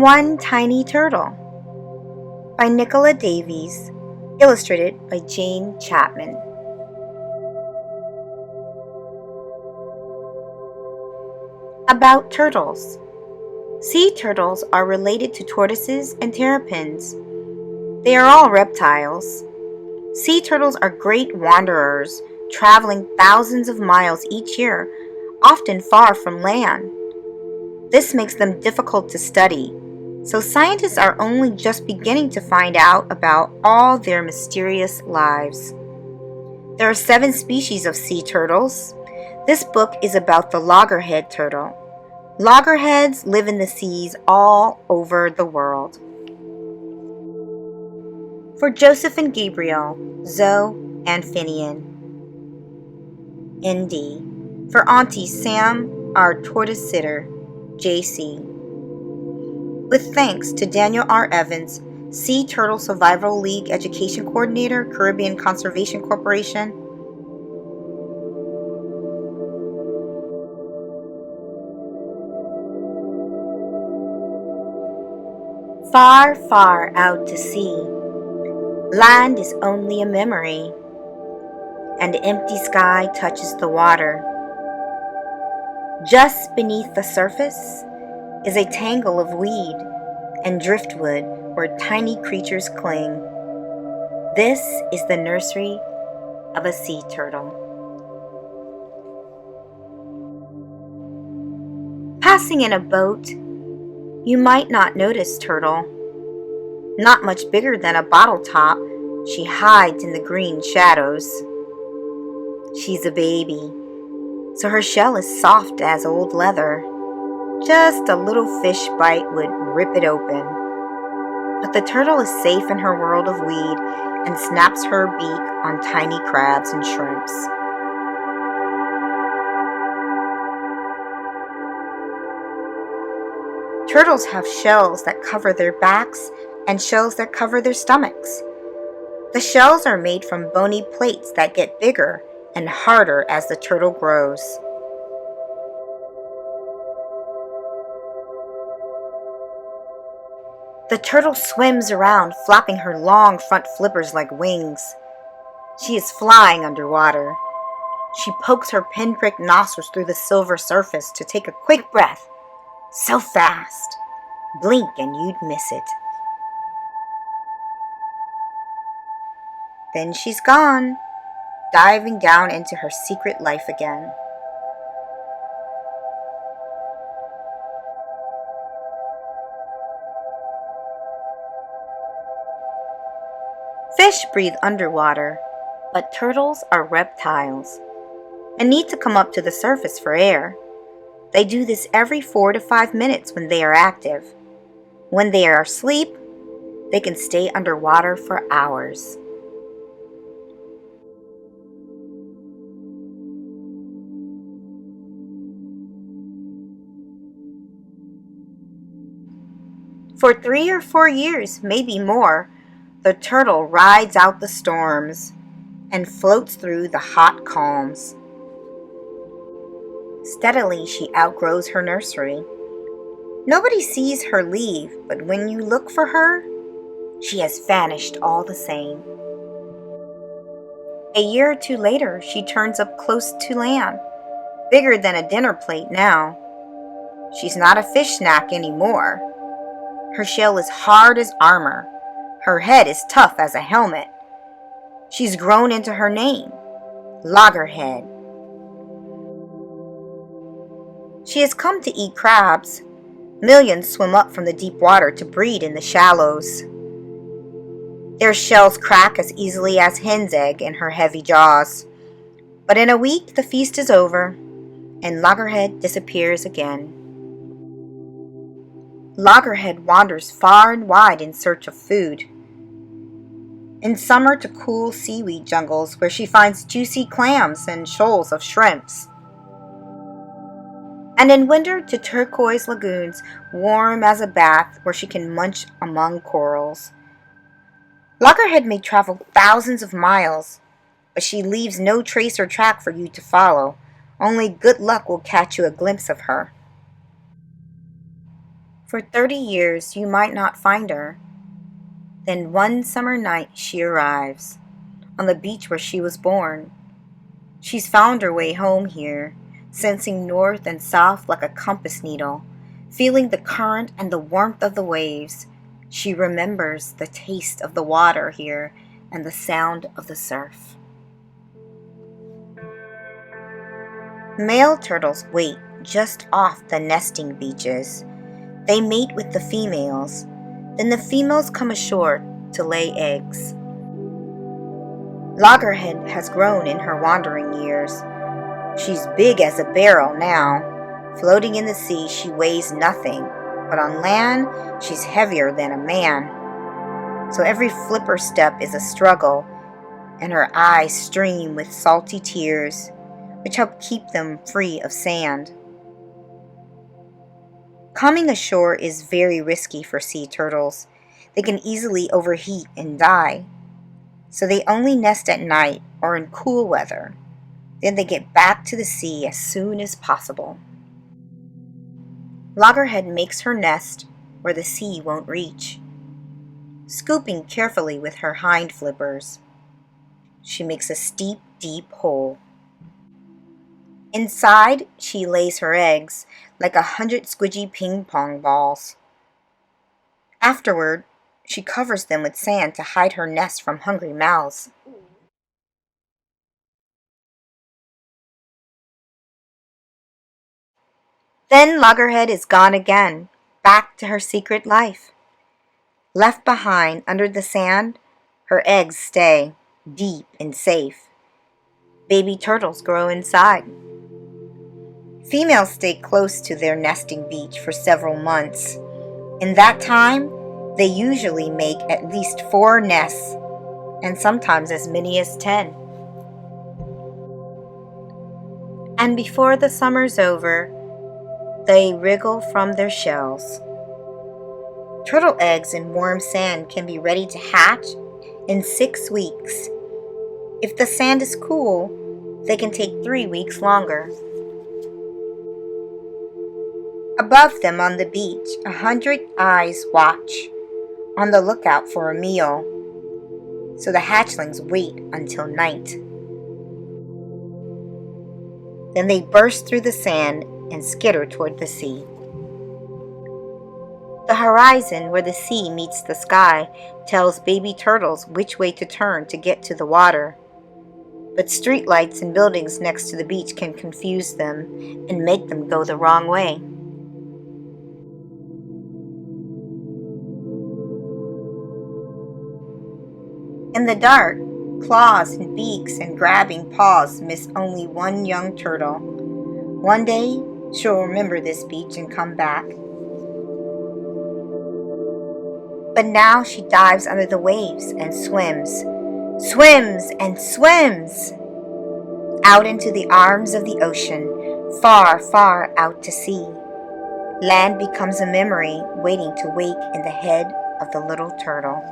One Tiny Turtle by Nicola Davies, illustrated by Jane Chapman. About turtles. Sea turtles are related to tortoises and terrapins. They are all reptiles. Sea turtles are great wanderers, traveling thousands of miles each year, often far from land. This makes them difficult to study, so scientists are only just beginning to find out about all their mysterious lives. There are 7 species of sea turtles. This book is about the loggerhead turtle. Loggerheads live in the seas all over the world. For Joseph and Gabriel, Zoe and Finian. N.D. For Auntie Sam, our tortoise sitter, J.C. With thanks to Daniel R. Evans, Sea Turtle Survival League Education Coordinator, Caribbean Conservation Corporation. Far, far out to sea, land is only a memory, and the empty sky touches the water. Just beneath the surface is a tangle of weed and driftwood where tiny creatures cling. This is the nursery of a sea turtle. Passing in a boat, you might not notice Turtle. Not much bigger than a bottle top, she hides in the green shadows. She's a baby, so her shell is soft as old leather. Just a little fish bite would rip it open. But the turtle is safe in her world of weed and snaps her beak on tiny crabs and shrimps. Turtles have shells that cover their backs and shells that cover their stomachs. The shells are made from bony plates that get bigger and harder as the turtle grows. The turtle swims around, flapping her long front flippers like wings. She is flying underwater. She pokes her pinprick nostrils through the silver surface to take a quick breath. So fast, blink and you'd miss it. Then she's gone, diving down into her secret life again. Fish breathe underwater, but turtles are reptiles and need to come up to the surface for air. They do this every 4 to 5 minutes when they are active. When they are asleep, they can stay underwater for hours. For 3 or 4 years, maybe more, the turtle rides out the storms and floats through the hot calms. Steadily, she outgrows her nursery. Nobody sees her leave, but when you look for her, she has vanished all the same. A year or 2 later, she turns up close to land, bigger than a dinner plate now. She's not a fish snack anymore. Her shell is hard as armor. Her head is tough as a helmet. She's grown into her name, Loggerhead. She has come to eat crabs. Millions swim up from the deep water to breed in the shallows. Their shells crack as easily as hen's egg in her heavy jaws. But in a week, the feast is over, and Loggerhead disappears again. Loggerhead wanders far and wide in search of food. In summer to cool seaweed jungles where she finds juicy clams and shoals of shrimps. And in winter to turquoise lagoons, warm as a bath, where she can munch among corals. Loggerhead may travel thousands of miles, but she leaves no trace or track for you to follow. Only good luck will catch you a glimpse of her. For 30 years you might not find her. Then one summer night she arrives, on the beach where she was born. She's found her way home here, sensing north and south like a compass needle, feeling the current and the warmth of the waves. She remembers the taste of the water here and the sound of the surf. Male turtles wait just off the nesting beaches. They mate with the females. Then the females come ashore to lay eggs. Loggerhead has grown in her wandering years. She's big as a barrel now. Floating in the sea, she weighs nothing, but on land, she's heavier than a man. So every flipper step is a struggle, and her eyes stream with salty tears, which help keep them free of sand. Coming ashore is very risky for sea turtles. They can easily overheat and die. So they only nest at night or in cool weather. Then they get back to the sea as soon as possible. Loggerhead makes her nest where the sea won't reach. Scooping carefully with her hind flippers, she makes a steep, deep hole. Inside, she lays her eggs like 100 squidgy ping-pong balls. Afterward, she covers them with sand to hide her nest from hungry mouths. Then Loggerhead is gone again, back to her secret life. Left behind under the sand, her eggs stay deep and safe. Baby turtles grow inside. Females stay close to their nesting beach for several months. In that time, they usually make at least 4 nests, and sometimes as many as 10. And before the summer's over, they wriggle from their shells. Turtle eggs in warm sand can be ready to hatch in 6 weeks. If the sand is cool, they can take 3 weeks longer. Above them on the beach, 100 eyes watch, on the lookout for a meal. So the hatchlings wait until night. Then they burst through the sand and skitter toward the sea. The horizon where the sea meets the sky tells baby turtles which way to turn to get to the water. But streetlights and buildings next to the beach can confuse them and make them go the wrong way. In the dark, claws and beaks and grabbing paws miss only one young turtle. One day, she'll remember this beach and come back. But now she dives under the waves and swims and swims out into the arms of the ocean, far, far out to sea. Land becomes a memory waiting to wake in the head of the little turtle.